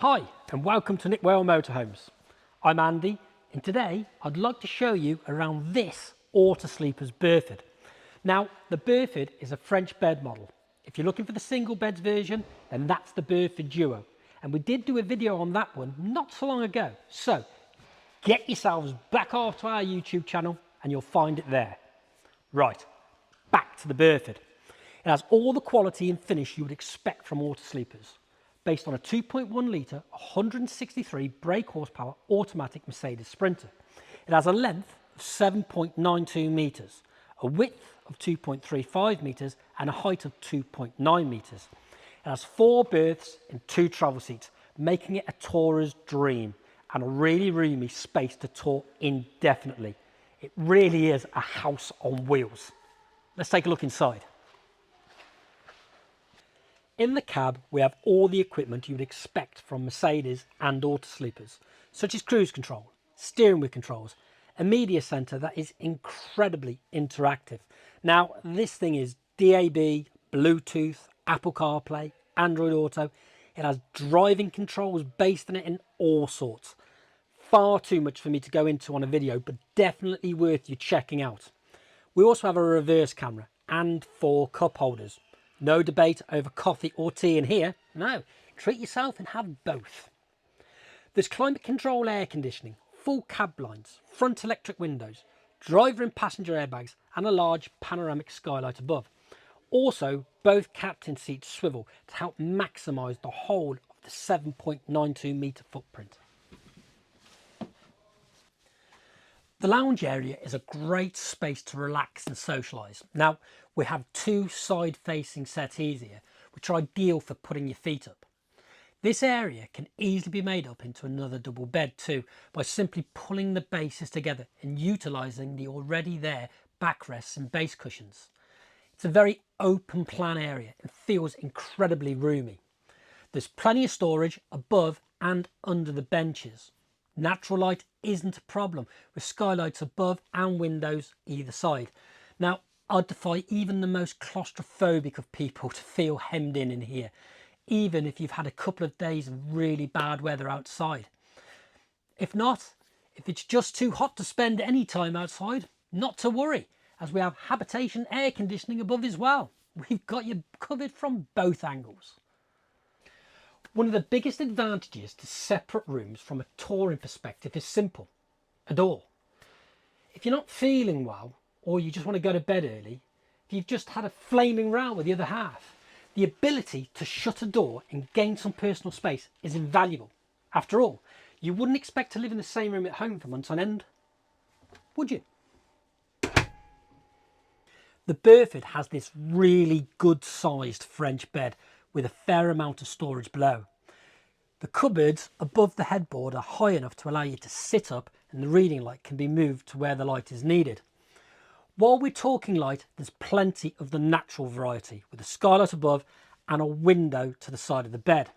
Hi and welcome to Nick Whale Motorhomes. I'm Andy and today I'd like to show you around this Auto-Sleeper Burford. Now the Burford is a French bed model. If you're looking for the single beds version, then that's the Burford Duo, and we did do a video on that one not so long ago, so get yourselves back off to our YouTube channel and you'll find it there. Right, back to the Burford. It has all the quality and finish you would expect from Auto-Sleepers, based on a 2.1 litre, 163 brake horsepower automatic Mercedes Sprinter. It has a length of 7.92 metres, a width of 2.35 metres and a height of 2.9 metres. It has 4 berths and 2 travel seats, making it a tourer's dream and a really roomy space to tour indefinitely. It really is a house on wheels. Let's take a look inside. In the cab, we have all the equipment you would expect from Mercedes and Auto-Sleepers, such as cruise control, steering wheel controls, a media centre that is incredibly interactive. Now, this thing is DAB, Bluetooth, Apple CarPlay, Android Auto. It has driving controls based on it in all sorts. Far too much for me to go into on a video, but definitely worth you checking out. We also have a reverse camera and 4 cup holders. No debate over coffee or tea in here. No, treat yourself and have both. There's climate control air conditioning, full cab blinds, front electric windows, driver and passenger airbags and a large panoramic skylight above. Also, both captain seats swivel to help maximise the whole of the 7.92 metre footprint. The lounge area is a great space to relax and socialise. Now, we have 2 side-facing settees here, which are ideal for putting your feet up. This area can easily be made up into another double bed too, by simply pulling the bases together and utilising the already there backrests and base cushions. It's a very open plan area and feels incredibly roomy. There's plenty of storage above and under the benches. Natural light isn't a problem, with skylights above and windows either side. Now, I'd defy even the most claustrophobic of people to feel hemmed in here, even if you've had a couple of days of really bad weather outside. If not, if it's just too hot to spend any time outside, not to worry, as we have habitation air conditioning above as well. We've got you covered from both angles. One of the biggest advantages to separate rooms from a touring perspective is simple: a door. If you're not feeling well, or you just want to go to bed early, if you've just had a flaming row with the other half, the ability to shut a door and gain some personal space is invaluable. After all, you wouldn't expect to live in the same room at home for months on end, would you? The Burford has this really good sized French bed with a fair amount of storage below. The cupboards above the headboard are high enough to allow you to sit up, and the reading light can be moved to where the light is needed. While we're talking light, there's plenty of the natural variety, with a skylight above and a window to the side of the bed.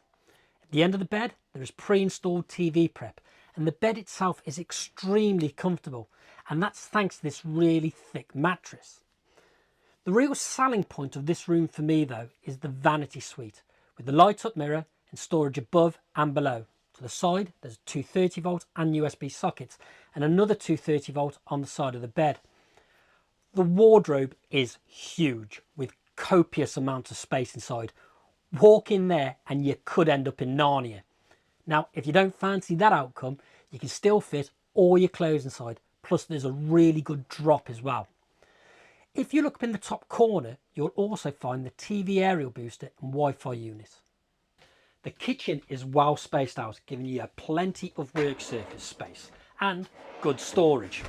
At the end of the bed, there is pre-installed TV prep, and the bed itself is extremely comfortable, and that's thanks to this really thick mattress. The real selling point of this room for me though is the vanity suite, with the light up mirror and storage above and below. To the side there's 230 volt and USB sockets, and another 230 volt on the side of the bed. The wardrobe is huge, with copious amounts of space inside. Walk in there and you could end up in Narnia. Now, if you don't fancy that outcome, you can still fit all your clothes inside, plus there's a really good drop as well. If you look up in the top corner, you'll also find the TV aerial booster and Wi-Fi unit. The kitchen is well spaced out, giving you plenty of work surface space and good storage.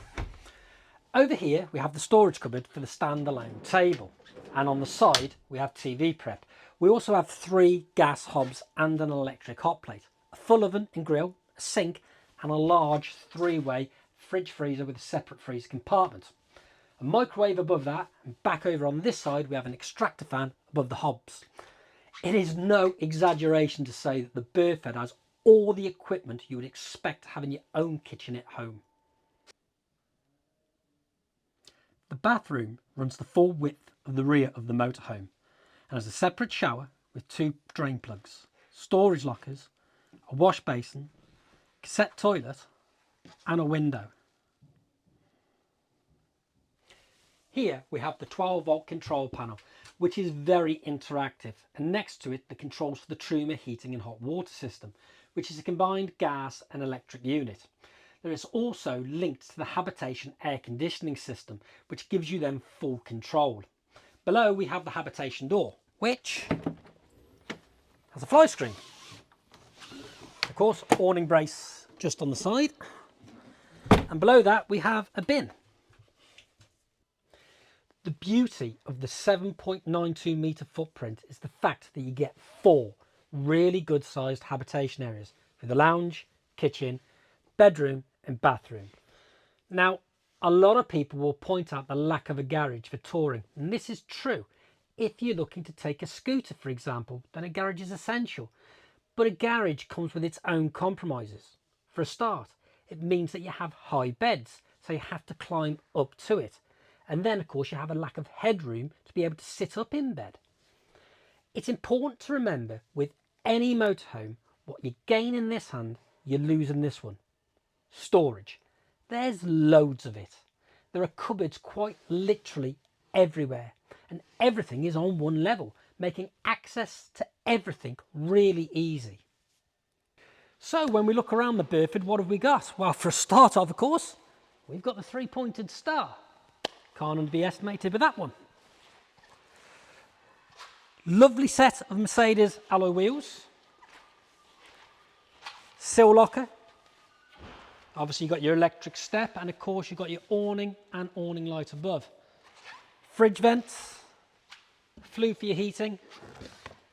Over here we have the storage cupboard for the standalone table, and on the side we have TV prep. We also have 3 gas hobs and an electric hot plate, a full oven and grill, a sink and a large 3-way fridge freezer with a separate freezer compartment. A microwave above that, and back over on this side we have an extractor fan above the hobs. It is no exaggeration to say that the Burford has all the equipment you would expect to have in your own kitchen at home. The bathroom runs the full width of the rear of the motorhome and has a separate shower with 2 drain plugs, storage lockers, a wash basin, cassette toilet and a window. Here we have the 12-volt control panel, which is very interactive, and next to it the controls for the roomier heating and hot water system, which is a combined gas and electric unit. There is also linked to the habitation air conditioning system, which gives you then full control. Below we have the habitation door, which has a fly screen. Of course, awning brace just on the side, and below that we have a bin. The beauty of the 7.92 metre footprint is the fact that you get 4 really good sized habitation areas with a lounge, kitchen, bedroom and bathroom. Now, a lot of people will point out the lack of a garage for touring, and this is true. If you're looking to take a scooter, for example, then a garage is essential. But a garage comes with its own compromises. For a start, it means that you have high beds, so you have to climb up to it. And then, of course, you have a lack of headroom to be able to sit up in bed. It's important to remember with any motorhome, what you gain in this hand, you lose in this one. Storage. There's loads of it. There are cupboards quite literally everywhere, and everything is on one level, making access to everything really easy. So when we look around the Burford, what have we got? Well, for a start of course, we've got the 3-pointed star. Can't underestimate with that one. Lovely set of Mercedes alloy wheels. Sill locker. Obviously you've got your electric step, and of course you've got your awning and awning light above. Fridge vents, flue for your heating,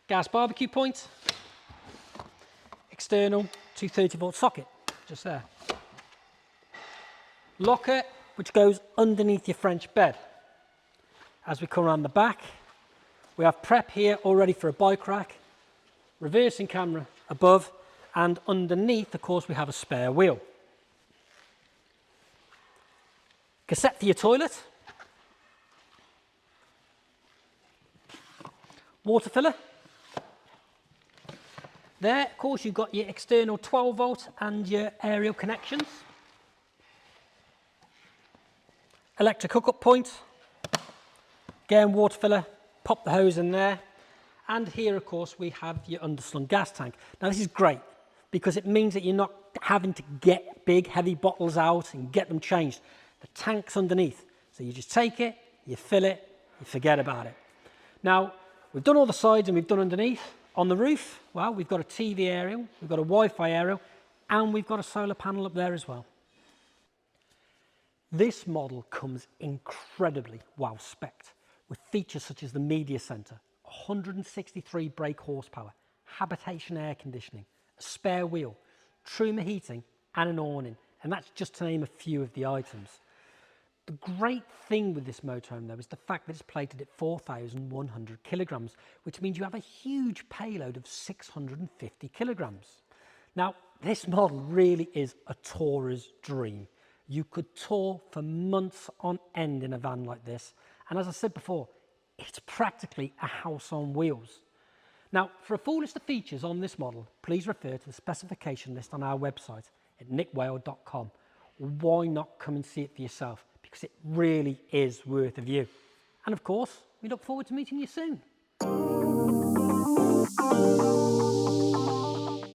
gas barbecue point, external 230-volt socket, just there. Locker, which goes underneath your French bed. As we come around the back, we have prep here all ready for a bike rack, reversing camera above, and underneath, of course, we have a spare wheel. Cassette for your toilet. Water filler. There, of course, you've got your external 12-volt and your aerial connections. Electric hookup point. Again, water filler, pop the hose in there. And here, of course, we have your underslung gas tank. Now, this is great because it means that you're not having to get big, heavy bottles out and get them changed. The tank's underneath. So you just take it, you fill it, you forget about it. Now, we've done all the sides and we've done underneath. On the roof, well, we've got a TV aerial, we've got a Wi-Fi aerial, and we've got a solar panel up there as well. This model comes incredibly well spec'd with features such as the media centre, 163 brake horsepower, habitation air conditioning, a spare wheel, roomier heating and an awning, and that's just to name a few of the items. The great thing with this motorhome though is the fact that it's plated at 4,100 kilograms, which means you have a huge payload of 650 kilograms. Now, this model really is a tourer's dream. You could tour for months on end in a van like this. And as I said before, it's practically a house on wheels. Now, for a full list of features on this model, please refer to the specification list on our website at nickwale.com. Why not come and see it for yourself? Because it really is worth a view. And of course, we look forward to meeting you soon.